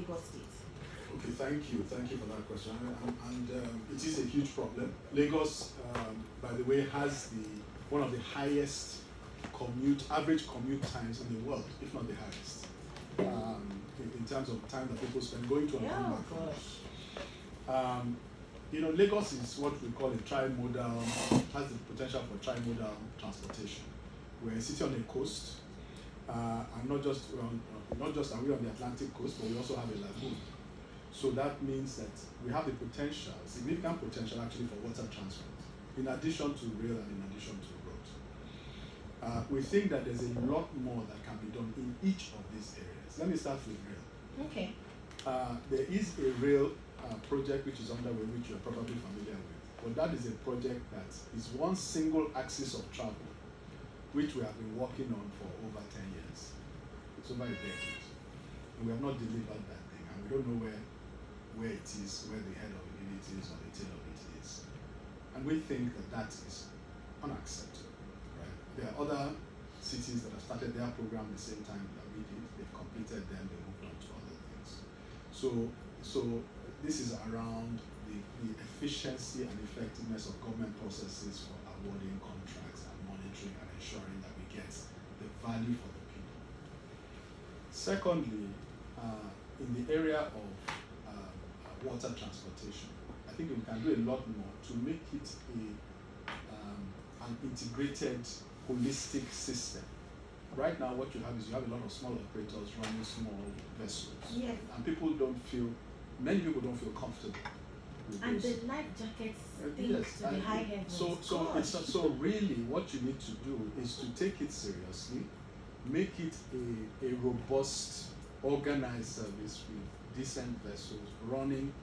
Lagos State? Okay, thank you for that question. And it is a huge problem. Lagos, by the way, has one of the highest average commute times in the world, if not the highest, in terms of time that people spend going to and coming back from work. Lagos is what we call a trimodal, has the potential for trimodal transportation. We're a city on the coast, and not just are we on the Atlantic coast, but we also have a lagoon. So that means that we have the potential, significant potential actually for water transport, in addition to rail and in addition to road. We think that there's a lot more that can be done in each of these areas. Let me start with rail. Okay. There is a rail project which is underway, which you're probably familiar with. But that is a project that is one single axis of travel, which we have been working on for over 10 years. It's over a decade. And we have not delivered that thing. And we don't know where it is, where the head of it is, or the tail of it is. And we think that is unacceptable. Right? There are other cities that have started their program the same time that we did. They've completed them, they moved on to other things. So this is around the efficiency and effectiveness of government processes for awarding contracts and monitoring and ensuring that we get the value for the people. Secondly, in the area of water transportation, I think we can do a lot more to make it an integrated, holistic system. Right now, what you have is a lot of small operators running small vessels. Yes. And many people don't feel comfortable with and this. The life jackets Yes, to the high heavens. So really what you need to do is to take it seriously, make it a robust, organized service with decent vessels running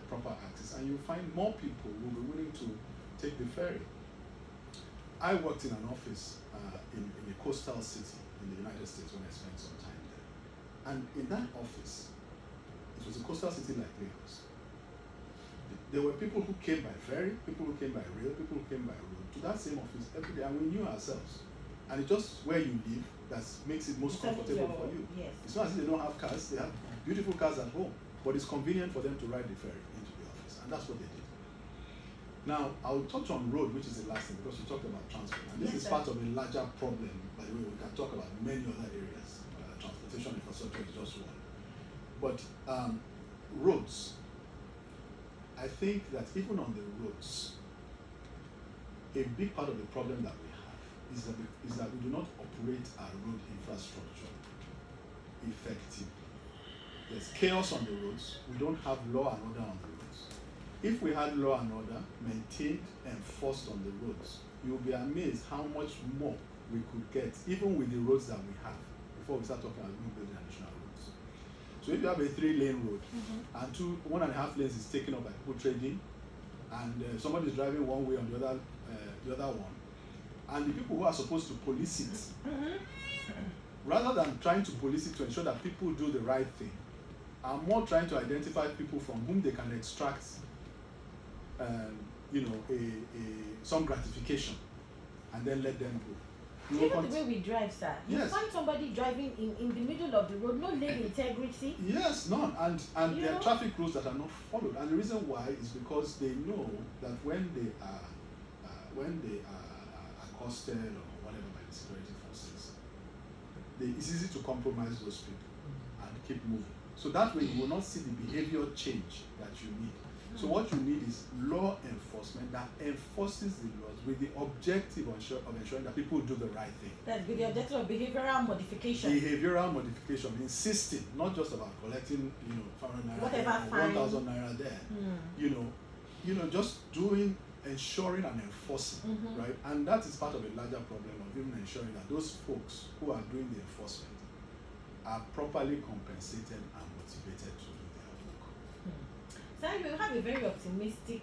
proper access, and you'll find more people will be willing to take the ferry. I worked in an office in a coastal city in the United States when I spent some time there. And in that office, it was a coastal city like Lagos. There were people who came by ferry, people who came by rail, people who came by road to that same office every day, and we knew ourselves. And it's just where you live that makes it most comfortable for you. Yes. It's not as if they don't have cars, they have beautiful cars at home, but it's convenient for them to ride the ferry into the office, and that's what they did. Now, I'll touch on road, which is the last thing, because we talked about transport, and this is part of a larger problem. By the way, we can talk about many other areas. Transportation infrastructure is just one. But roads, I think that even on the roads, a big part of the problem that we have is that we do not operate our road infrastructure effectively. There's chaos on the roads. We don't have law and order on the roads. If we had law and order maintained, enforced on the roads, you'll be amazed how much more we could get, even with the roads that we have, before we start talking about building additional roads. So if you have a 3-lane road, and 1.5 lanes is taken up by people trading, and somebody is driving one way on the other one, and the people who are supposed to police it, rather than trying to police it to ensure that people do the right thing, are more trying to identify people from whom they can extract some gratification and then let them go. Even the way we drive, sir. You Yes. find somebody driving in the middle of the road, no lane integrity. Yes, none. And You there know? are traffic rules that are not followed. And the reason why is because they know that when they are accosted or whatever by the security forces, it's easy to compromise those people and keep moving. So that way you will not see the behavior change that you need. So what you need is law enforcement that enforces the laws with the objective of ensuring that people do the right thing. That's with the objective of behavioral modification. Behavioral modification, insisting, not just about collecting, 500 naira, Whatever fine. 1,000 naira there. Just ensuring and enforcing, right? And that is part of a larger problem of even ensuring that those folks who are doing the enforcement are properly compensated and motivated to do their work. So you have a very optimistic